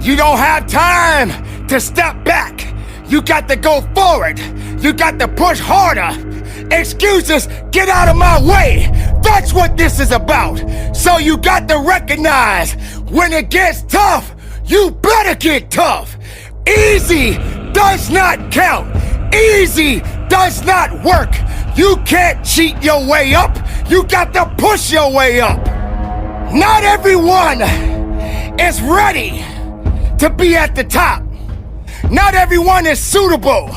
You don't have time to step back. You got to go forward. You got to push harder. Excuses, get out of my way. That's what this is about. So you got to recognize when it gets tough, you better get tough. Easy does not count. Easy does not work. You can't cheat your way up. You got to push your way up. Not everyone is ready to be at the top. Not everyone is suitable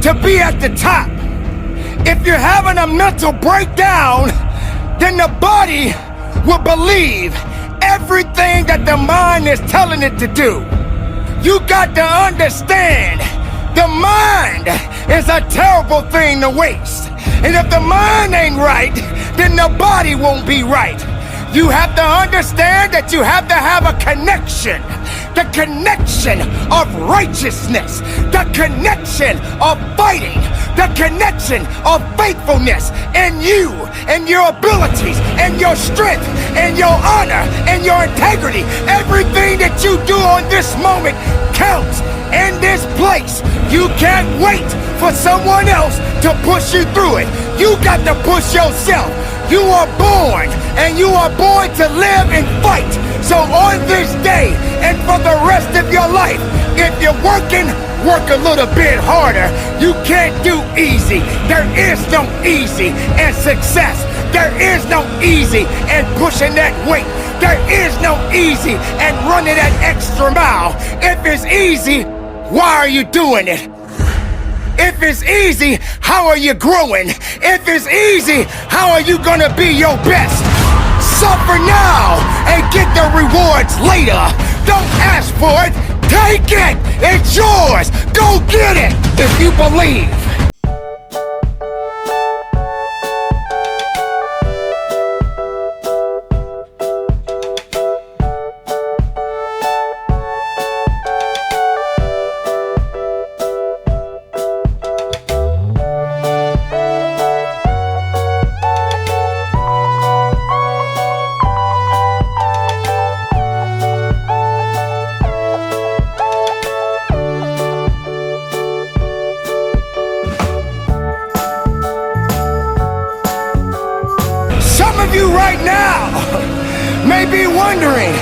to be at the top. If you're having a mental breakdown, then the body will believe everything that the mind is telling it to do. You got to understand, the mind is a terrible thing to waste. And if the mind ain't right, then the body won't be right. You have to understand that you have to have a connection. The connection of righteousness. The connection of fighting. The connection of faithfulness. And you, and your abilities, and your strength, and your honor, and your integrity. Everything that you do on this moment counts. In this place, you can't wait for someone else to push you through it. You got to push yourself. You are born, and you are born to live and fight. So on this day, and for the rest of your life, if you're working, work a little bit harder. You can't do easy. There is no easy in success. There is no easy in pushing that weight. There is no easy in running that extra mile. If it's easy, why are you doing it? If it's easy, how are you growing? If it's easy, how are you gonna be your best? Suffer now and get the rewards later. Don't ask for it, take it. It's yours. Go get it if you believe. Some of you right now may be wondering,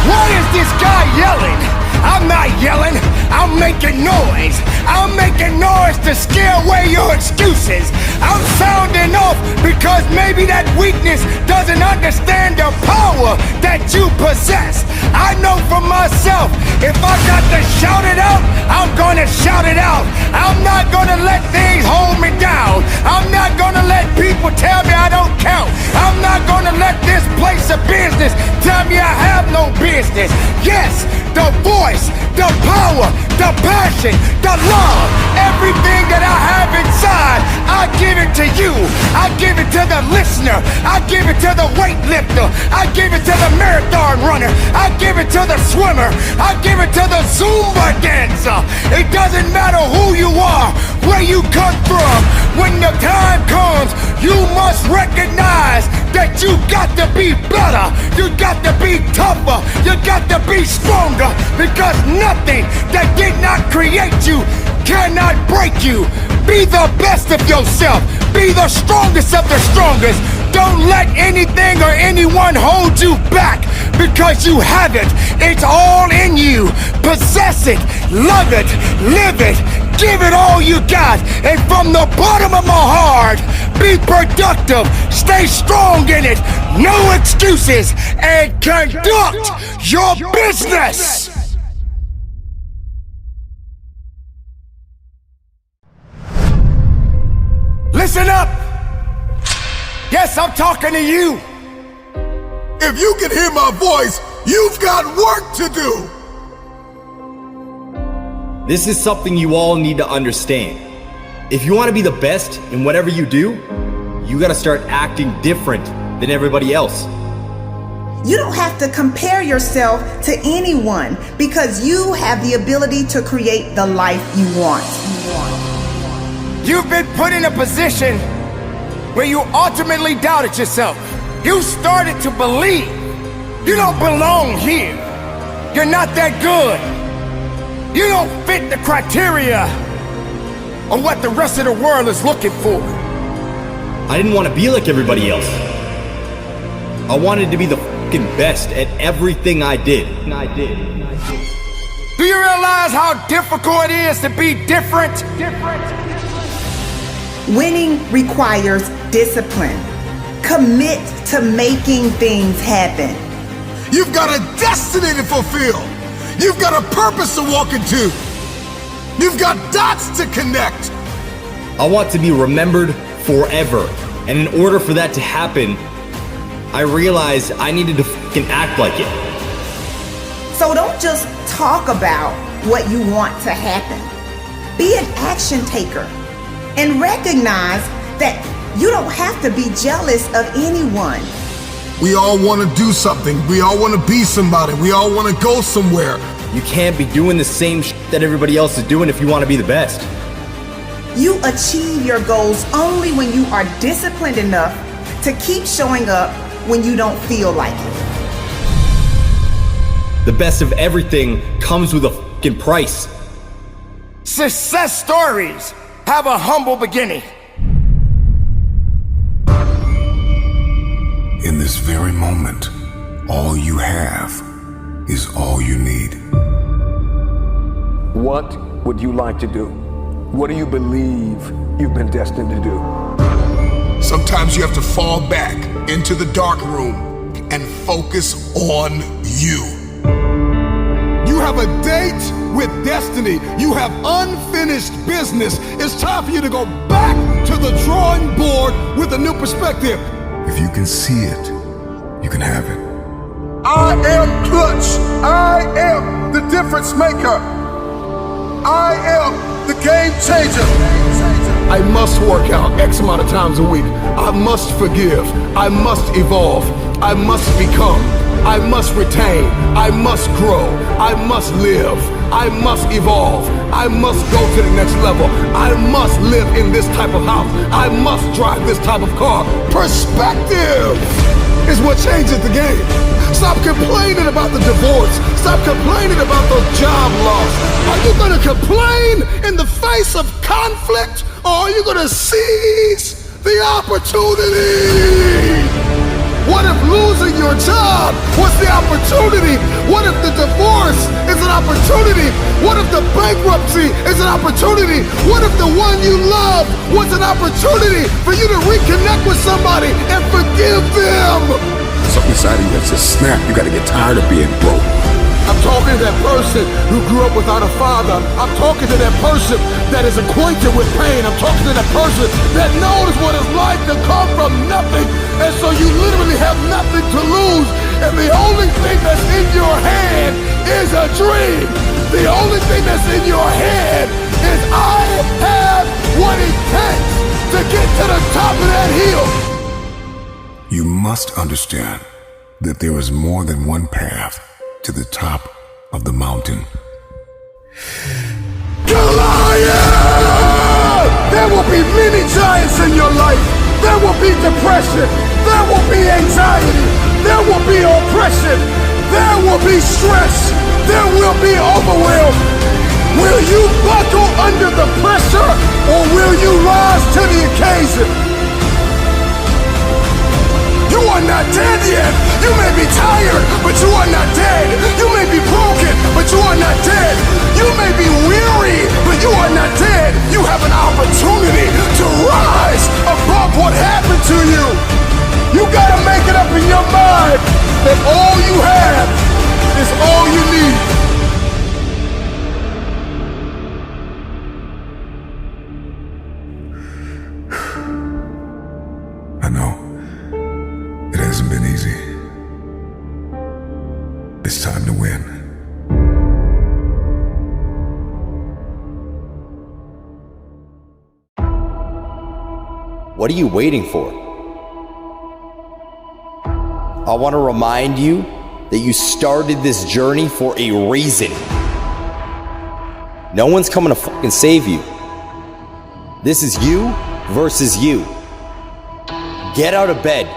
why is this guy yelling? I'm not yelling, I'm making noise. I'm making noise to scare away your excuses. I'm sounding off because maybe that weakness doesn't understand the power that you possess. I know for myself, if I got to shout it out, I'm gonna shout it out. I'm not gonna let things hold me down. I'm not gonna let people tell me I don't count. I'm not gonna let this place of business tell me I have no business. Yes, the voice, the power, the passion, the love, everything that I have inside, I give it to you. I give it to the listener. I give it to the weightlifter. I give it to the marathon runner. I give it to the swimmer. I give it to the Zumba dancer. It doesn't matter who you are, where you come from. When the time comes, you must recognize that you got to be better. You got to be tougher. You got to be stronger, because nothing that did not create you cannot break you. Be the best of yourself. Be the strongest of the strongest. Don't let anything or anyone hold you back, because you have it. It's all in you. Possess it, love it, live it, give it all you got. And from the bottom of my heart, be productive, stay strong in it, no excuses, and conduct your business. Listen up! Yes, I'm talking to you! If you can hear my voice, you've got work to do! This is something you all need to understand. If you want to be the best in whatever you do, you gotta start acting different than everybody else. You don't have to compare yourself to anyone, because you have the ability to create the life you want. You've been put in a position where you ultimately doubted yourself. You started to believe you don't belong here. You're not that good. You don't fit the criteria of what the rest of the world is looking for. I didn't want to be like everybody else. I wanted to be the fucking best at everything I did. Do you realize how difficult it is to be different? Winning requires discipline. Commit to making things happen. You've got a destiny to fulfill. You've got a purpose to walk into. You've got dots to connect. I want to be remembered forever. And in order for that to happen, I realized I needed to fucking act like it. So don't just talk about what you want to happen. Be an action taker and recognize that you don't have to be jealous of anyone. We all want to do something. We all want to be somebody. We all want to go somewhere. You can't be doing the same shit that everybody else is doing if you want to be the best. You achieve your goals only when you are disciplined enough to keep showing up when you don't feel like it. The best of everything comes with a fucking price. Success stories have a humble beginning. In this very moment, all you have is all you need. What would you like to do? What do you believe you've been destined to do? Sometimes you have to fall back into the dark room and focus on you. You have a date with destiny. You have unfinished business. It's time for you to go back to the drawing board with a new perspective. If you can see it, you can have it. I am Clutch. I am the difference maker. I am the game changer. I must work out X amount of times a week. I must forgive. I must evolve. I must become. I must retain. I must grow. I must live. I must evolve. I must go to the next level. I must live in this type of house. I must drive this type of car. Perspective is what changes the game. Stop complaining about the divorce. Stop complaining about the job loss. Are you gonna complain in the face of conflict, or are you gonna seize the opportunity? What if losing your job was the opportunity? What if the divorce is an opportunity? What if the bankruptcy is an opportunity? What if the one you love was an opportunity for you to reconnect with somebody and forgive them? Something inside of you that says, snap, you gotta get tired of being broke. I'm talking to that person who grew up without a father. I'm talking to that person that is acquainted with pain. I'm talking to that person that knows what it's like to come from nothing. And so you literally have nothing to lose. And the only thing that's in your hand is a dream. The only thing that's in your head is I have what it takes to get to the top of that hill. You must understand that there is more than one path to the top of the mountain. Goliath! There will be many giants in your life. There will be depression. There will be anxiety. There will be oppression. There will be stress. There will be overwhelm. Will you buckle under the pressure, or will you rise to the occasion? You are not dead yet. You may be tired, but you are not dead. You may be broken, but you are not dead. You may be weary, but you are not dead. You have an opportunity to rise above what happened to you. You gotta make it up in your mind that all you have is all you need. I know. It hasn't been easy. It's time to win. What are you waiting for? I want to remind you that you started this journey for a reason. No one's coming to fucking save you. This is you versus you. Get out of bed.